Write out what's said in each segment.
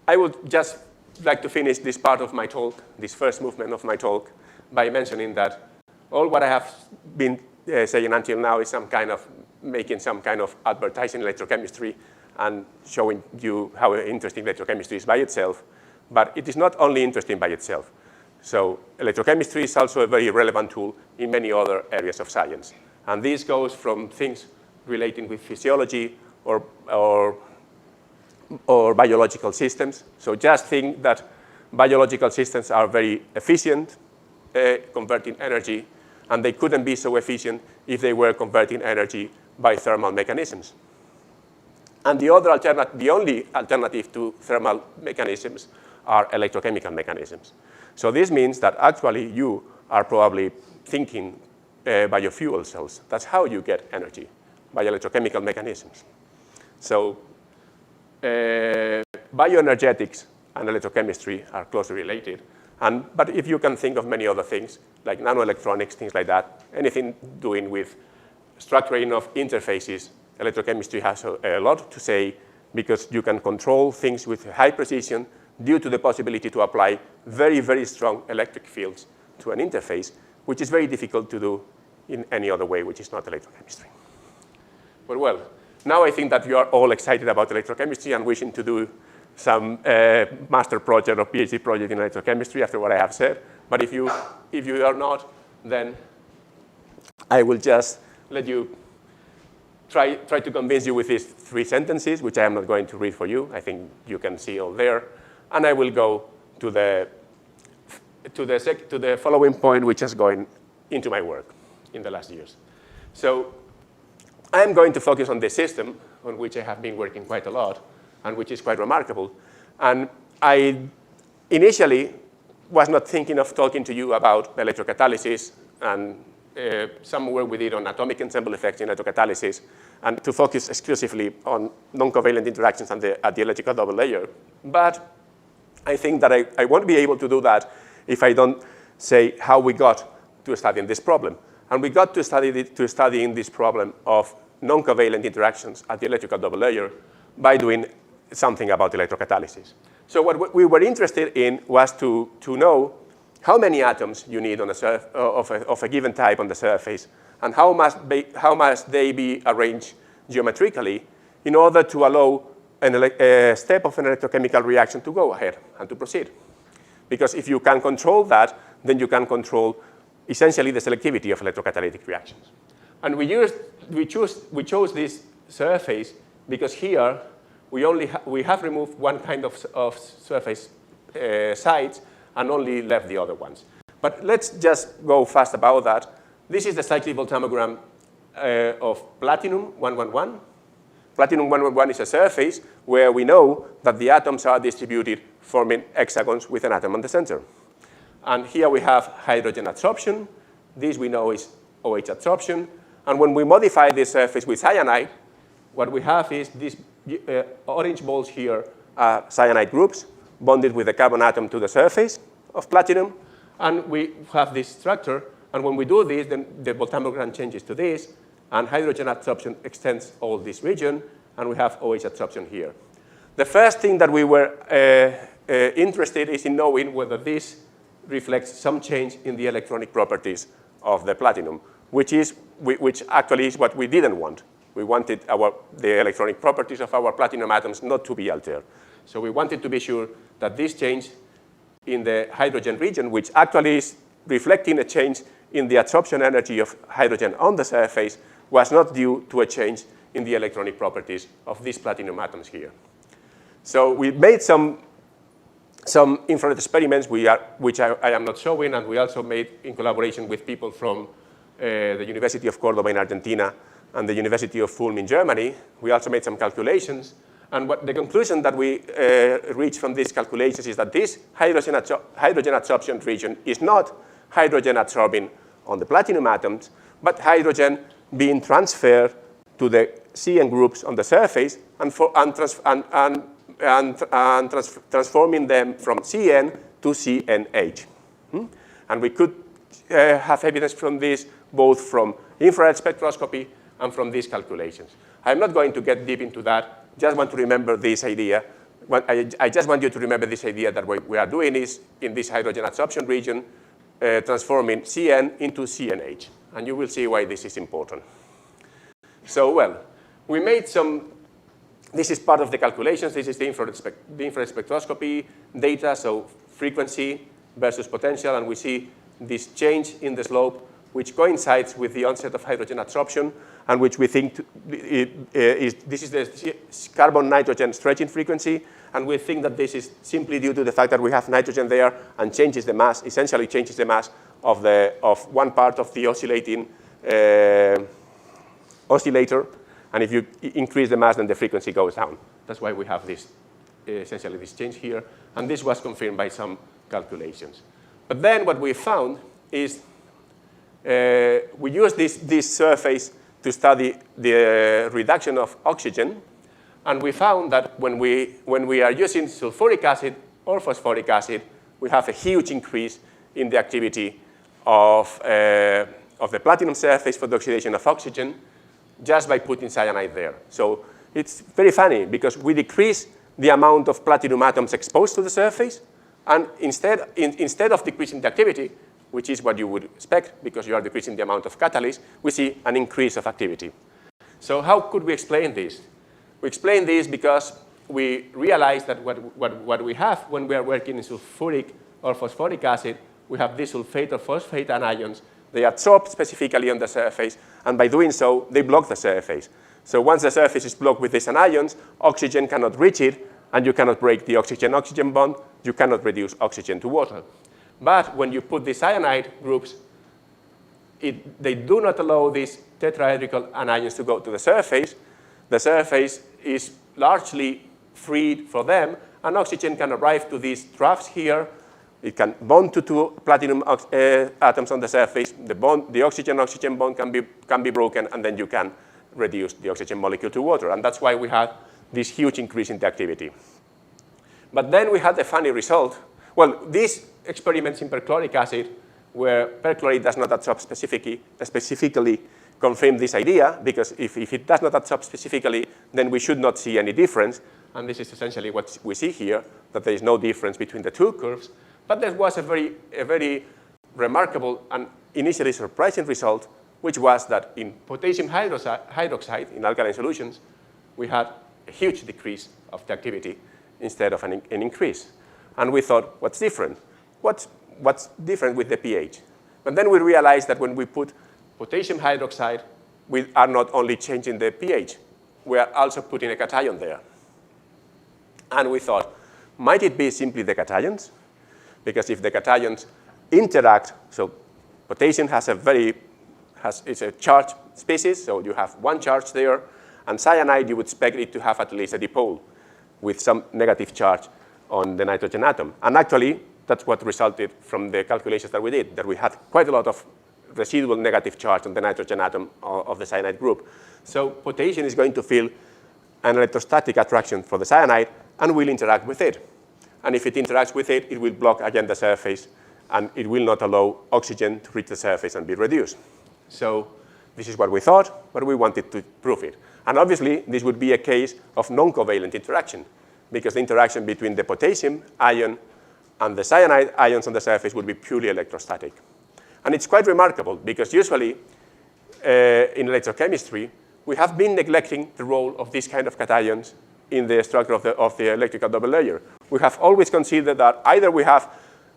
I would just like to finish this part of my talk, this first movement of my talk, by mentioning that all what I have been saying until now is making some kind of advertising electrochemistry and showing you how interesting electrochemistry is by itself. But it is not only interesting by itself. So electrochemistry is also a very relevant tool in many other areas of science. And this goes from things relating with physiology or biological systems. So just think that biological systems are very efficient converting energy, and they couldn't be so efficient if they were converting energy by thermal mechanisms. And the only alternative to thermal mechanisms are electrochemical mechanisms. So this means that actually you are probably thinking by your fuel cells. That's how you get energy, by electrochemical mechanisms. So bioenergetics and electrochemistry are closely related. But if you can think of many other things, like nanoelectronics, things like that, anything doing with structuring of interfaces, electrochemistry has a lot to say, because you can control things with high precision due to the possibility to apply very, very strong electric fields to an interface, which is very difficult to do in any other way, which is not electrochemistry. But well, now I think that you are all excited about electrochemistry and wishing to do some master project or PhD project in electrochemistry after what I have said. But if you are not, then I will just let you try to convince you with these 3 sentences, which I am not going to read for you. I think you can see all there. And I will go to the following point, which is going into my work in the last years. So I am going to focus on the system on which I have been working quite a lot, and which is quite remarkable. And I initially was not thinking of talking to you about electrocatalysis and some work we did on atomic ensemble effects in electrocatalysis, and to focus exclusively on non-covalent interactions at the electrical double layer. But I think that I won't be able to do that if I don't say how we got to studying this problem. And we got to studying this problem of non-covalent interactions at the electrical double layer by doing something about electrocatalysis. So what we were interested in was to know how many atoms you need on of a given type on the surface, and how must they be arranged geometrically in order to allow a step of an electrochemical reaction to go ahead and to proceed. Because if you can control that, then you can control essentially the selectivity of electrocatalytic reactions. And we chose this surface because here we have removed one kind of surface sites and only left the other ones. But let's just go fast about that. This is the cyclic voltammogram of platinum-111. Platinum-111 is a surface where we know that the atoms are distributed forming hexagons with an atom on the center. And here we have hydrogen adsorption. This we know is OH adsorption. And when we modify this surface with cyanide, what we have is these orange balls here are cyanide groups bonded with a carbon atom to the surface of platinum. And we have this structure. And when we do this, then the voltammogram changes to this. And hydrogen adsorption extends all this region. And we have OH adsorption here. The first thing that we were interested is in knowing whether this reflects some change in the electronic properties of the platinum, which actually is what we didn't want. We wanted the electronic properties of our platinum atoms not to be altered. So we wanted to be sure that this change in the hydrogen region, which actually is reflecting a change in the adsorption energy of hydrogen on the surface, was not due to a change in the electronic properties of these platinum atoms here. So we made some infrared experiments which I am not showing, and we also made in collaboration with people from the University of Cordoba in Argentina and the University of Ulm in Germany. We also made some calculations. And the conclusion that we reached from these calculations is that this hydrogen adsorption region is not hydrogen adsorbing on the platinum atoms, but hydrogen being transferred to the CN groups on the surface and transforming them from CN to CNH. And we could have evidence from this, both from infrared spectroscopy and from these calculations. I'm not going to get deep into that. Just want to remember this idea. I just want you to remember this idea that what we are doing is, in this hydrogen adsorption region, transforming CN into CNH. And you will see why this is important. So, well, we made some, this is part of the calculations. This is the infrared spectroscopy data, so frequency versus potential, and we see this change in the slope, which coincides with the onset of hydrogen adsorption, and which we think this is the carbon-nitrogen stretching frequency, and we think that this is simply due to the fact that we have nitrogen there and changes the mass, essentially changes the mass of one part of the oscillating oscillator, and if you increase the mass, then the frequency goes down. That's why we have this, essentially this change here, and this was confirmed by some calculations. But then what we found is we used this surface to study the reduction of oxygen, and we found that when we are using sulfuric acid or phosphoric acid, we have a huge increase in the activity of the platinum surface for the oxidation of oxygen just by putting cyanide there. So it's very funny because we decrease the amount of platinum atoms exposed to the surface, and instead of decreasing the activity, which is what you would expect because you are decreasing the amount of catalyst, we see an increase of activity. So how could we explain this? We explain this because we realize that what we have when we are working in sulfuric or phosphoric acid, we have these sulfate or phosphate anions. They adsorb specifically on the surface, and by doing so, they block the surface. So once the surface is blocked with these anions, oxygen cannot reach it, and you cannot break the oxygen-oxygen bond. You cannot reduce oxygen to water. But when you put the cyanide groups, they do not allow these tetrahedral anions to go to the surface. The surface is largely freed for them, and oxygen can arrive to these troughs here. It can bond to two platinum atoms on the surface. The oxygen-oxygen bond can be broken, and then you can reduce the oxygen molecule to water. And that's why we had this huge increase in the activity. But then we had a funny result. Well, these experiments in perchloric acid, where perchlorate does not adsorb specifically confirm this idea, because if it does not adsorb specifically, then we should not see any difference. And this is essentially what we see here, that there is no difference between the two curves. But there was a very remarkable and initially surprising result, which was that in potassium hydroxide, in alkaline solutions, we had a huge decrease of the activity instead of an increase. And we thought, what's different? What's different with the pH? But then we realized that when we put potassium hydroxide, we are not only changing the pH, we are also putting a cation there. And we thought, might it be simply the cations? Because if the cations interact, so potassium it's a charged species, so you have one charge there, and cyanide, you would expect it to have at least a dipole with some negative charge on the nitrogen atom. And actually, that's what resulted from the calculations that we did, that we had quite a lot of residual negative charge on the nitrogen atom of the cyanide group. So potassium is going to feel an electrostatic attraction for the cyanide and will interact with it. And if it interacts with it, it will block again the surface, and it will not allow oxygen to reach the surface and be reduced. So this is what we thought, but we wanted to prove it. And obviously, this would be a case of non-covalent interaction, because the interaction between the potassium ion and the cyanide ions on the surface would be purely electrostatic. And it's quite remarkable, because usually in electrochemistry, we have been neglecting the role of these kind of cations in the structure of the electrical double layer. We have always considered that either we have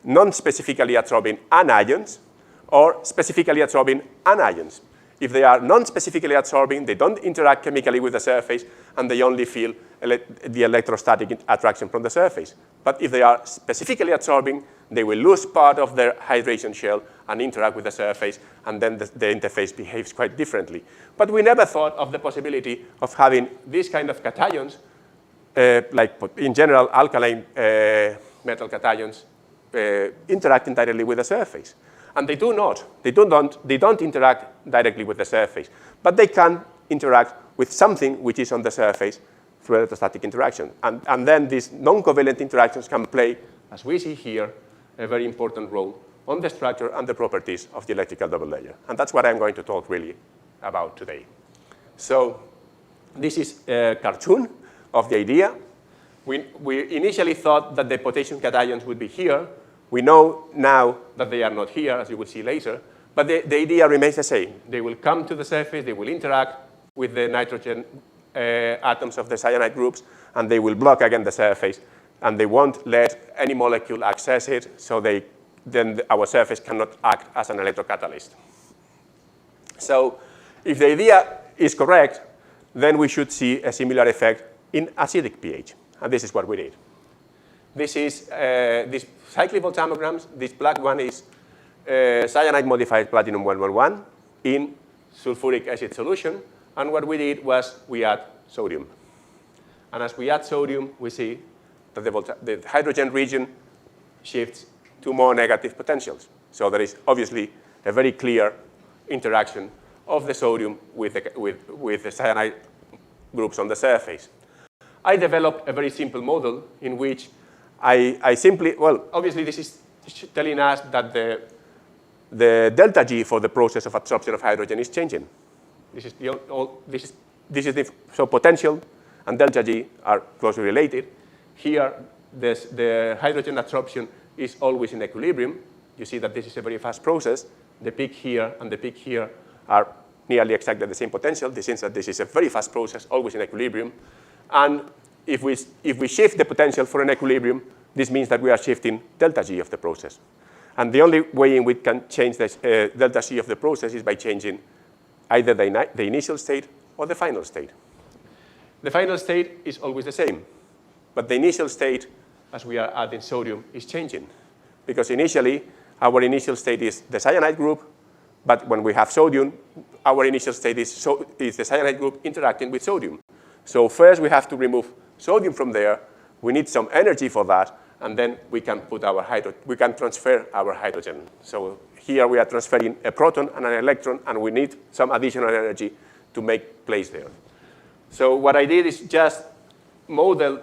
non-specifically adsorbing anions or specifically adsorbing anions. If they are non-specifically adsorbing, they don't interact chemically with the surface, and they only feel the electrostatic attraction from the surface. But if they are specifically adsorbing, they will lose part of their hydration shell and interact with the surface, and then the interface behaves quite differently. But we never thought of the possibility of having these kind of cations, like in general alkaline metal cations, interacting directly with the surface. And they do not. They don't interact directly with the surface. But they can interact with something which is on the surface through electrostatic interaction. And then these non-covalent interactions can play, as we see here, a very important role on the structure and the properties of the electrical double layer. And that's what I'm going to talk really about today. So this is a cartoon of the idea. We initially thought that the potassium cations would be here. We know now that they are not here, as you will see later. But the idea remains the same. They will come to the surface. They will interact with the nitrogen atoms of the cyanide groups, and they will block again the surface. And they won't let any molecule access it, so then our surface cannot act as an electrocatalyst. So if the idea is correct, then we should see a similar effect in acidic pH. And this is what we did. This is these cyclic voltammograms. This black one is cyanide-modified platinum-111 in sulfuric acid solution. And what we did was we add sodium. And as we add sodium, we see that the hydrogen region shifts to more negative potentials. So there is obviously a very clear interaction of the sodium with the cyanide groups on the surface. I developed a very simple model in which I simply, well, obviously this is telling us that the delta G for the process of absorption of hydrogen is changing. So potential and delta G are closely related. Here, the hydrogen absorption is always in equilibrium. You see that this is a very fast process. The peak here and the peak here are nearly exactly the same potential. This means that this is a very fast process, always in equilibrium. And if we shift the potential for an equilibrium, this means that we are shifting delta G of the process. And the only way in which we can change this delta G of the process is by changing either the initial state or the final state. The final state is always the same. But the initial state, as we are adding sodium, is changing. Because initially, our initial state is the cyanide group. But when we have sodium, our initial state is the cyanide group interacting with sodium. So first, we have to remove sodium from there. We need some energy for that. And then we can transfer our hydrogen. So here we are transferring a proton and an electron. And we need some additional energy to make place there. So what I did is just model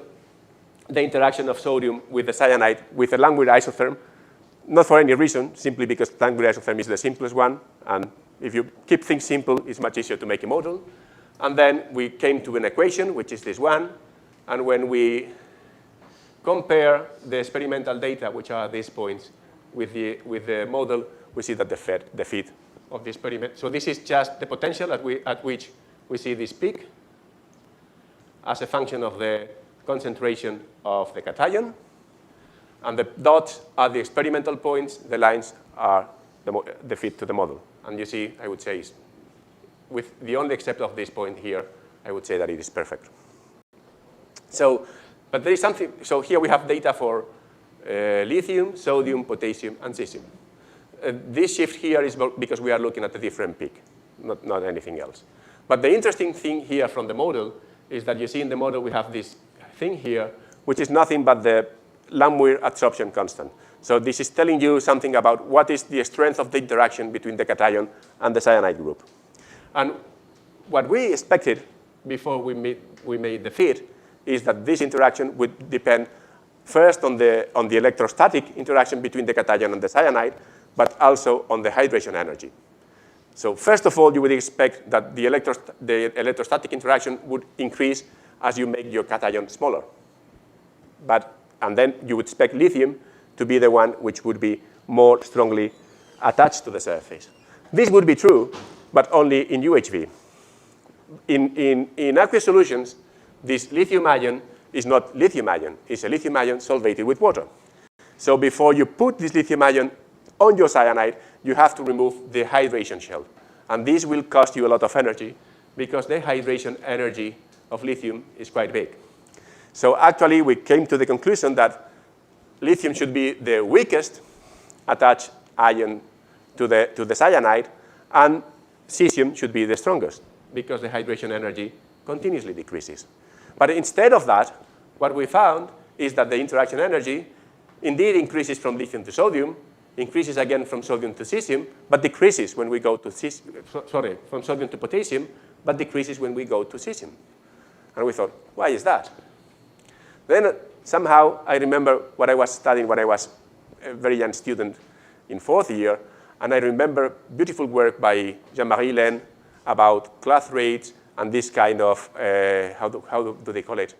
the interaction of sodium with the cyanide with a Langmuir isotherm, not for any reason, simply because Langmuir isotherm is the simplest one. And if you keep things simple, it's much easier to make a model. And then we came to an equation, which is this one. And when we compare the experimental data, which are these points, with the model, we see that the fit of the experiment. So this is just the potential at which we see this peak as a function of the concentration of the cation. And the dots are the experimental points. The lines are the fit to the model. And you see, I would say, with the only except of this point here, I would say that it is perfect. So, but there is something. So here we have data for lithium, sodium, potassium, and cesium. This shift here is because we are looking at a different peak, not anything else. But the interesting thing here from the model is that you see in the model we have this thing here, which is nothing but the Langmuir adsorption constant. So this is telling you something about what is the strength of the interaction between the cation and the cyanide group. And what we expected before we made the fit is that this interaction would depend first on the electrostatic interaction between the cation and the cyanide, but also on the hydration energy. So first of all, you would expect that the electrostatic interaction would increase as you make your cation smaller. And then you would expect lithium to be the one which would be more strongly attached to the surface. This would be true, but only in UHV. In aqueous solutions, this lithium ion is not lithium ion. It's a lithium ion solvated with water. So before you put this lithium ion on your cyanide, you have to remove the hydration shell. And this will cost you a lot of energy because the hydration energy of lithium is quite big. So actually, we came to the conclusion that lithium should be the weakest attached ion to the cyanide, and cesium should be the strongest because the hydration energy continuously decreases. But instead of that, what we found is that the interaction energy indeed increases from lithium to sodium, increases again from sodium to cesium, but decreases when we go to from sodium to potassium, but decreases when we go to cesium. And we thought, why is that? Then somehow I remember what I was studying when I was a very young student in fourth year. And I remember beautiful work by Jean-Marie Len about cloth rates and this kind of, how do they call it?